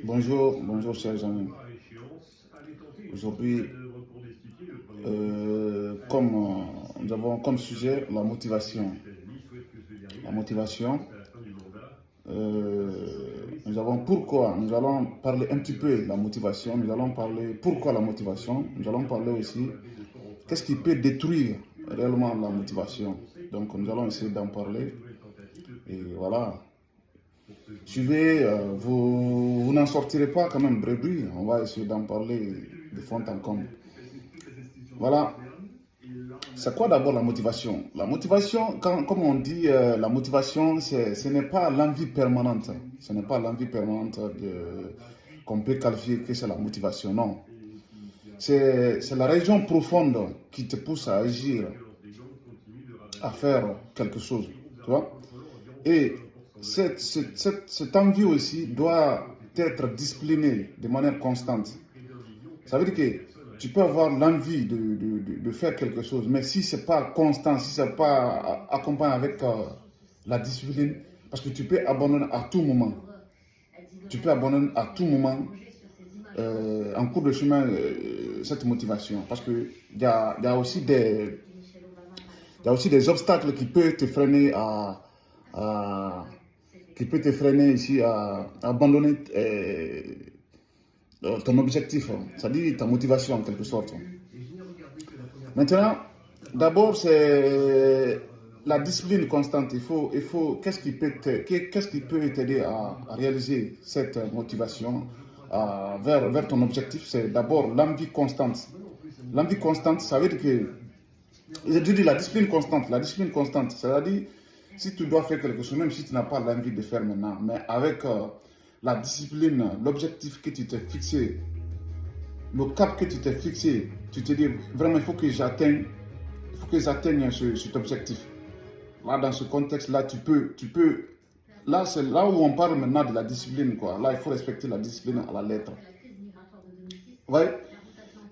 Bonjour chers amis. Aujourd'hui, nous avons comme sujet la motivation. La motivation, nous allons parler un petit peu de la motivation, nous allons parler pourquoi la motivation, nous allons parler aussi qu'est-ce qui peut détruire réellement la motivation. Donc nous allons essayer d'en parler et voilà. Suivez, vous n'en sortirez pas quand même brebis, on va essayer d'en parler de fond en comble. Voilà. C'est quoi d'abord la motivation? La motivation, comme on dit, la motivation, ce n'est pas l'envie permanente. Ce n'est pas l'envie permanente qu'on peut qualifier que c'est la motivation, non. C'est la raison profonde qui te pousse à agir, à faire quelque chose, tu vois. Et cette envie aussi doit être disciplinée de manière constante. Ça veut dire que tu peux avoir l'envie de faire quelque chose, mais si ce n'est pas constant, si ce n'est pas accompagné avec la discipline, parce que tu peux abandonner à tout moment. Tu peux abandonner à tout moment en cours de chemin cette motivation. Parce qu'il y a aussi des obstacles qui peuvent te freiner ici à abandonner ton objectif, c'est-à-dire ta motivation en quelque sorte. Maintenant, d'abord, c'est la discipline constante. Qu'est-ce qui peut t'aider à réaliser cette motivation vers ton objectif? C'est d'abord l'envie constante. L'envie constante, ça veut dire que, je dis la discipline constante. La discipline constante, c'est-à-dire, si tu dois faire quelque chose, même si tu n'as pas l'envie de faire maintenant, mais avec la discipline, l'objectif que tu t'es fixé, le cap que tu t'es fixé, tu te dis vraiment il faut que j'atteigne cet objectif. Là, dans ce contexte-là, tu peux, là, c'est là où on parle maintenant de la discipline, quoi. Là, il faut respecter la discipline à la lettre. Ouais.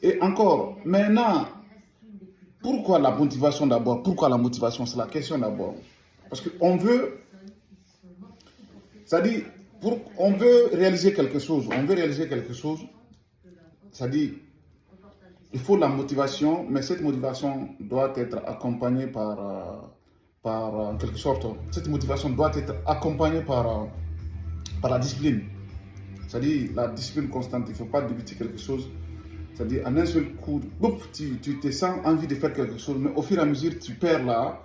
Et encore, maintenant, pourquoi la motivation d'abord? Pourquoi la motivation? C'est la question d'abord. Parce qu'on veut, c'est-à-dire, on veut réaliser quelque chose, c'est-à-dire, il faut la motivation, mais cette motivation doit être accompagnée par quelque sorte, cette motivation doit être accompagnée par la discipline. C'est-à-dire, la discipline constante, il ne faut pas débuter quelque chose, c'est-à-dire, en un seul coup, tu te sens envie de faire quelque chose, mais au fur et à mesure, tu perds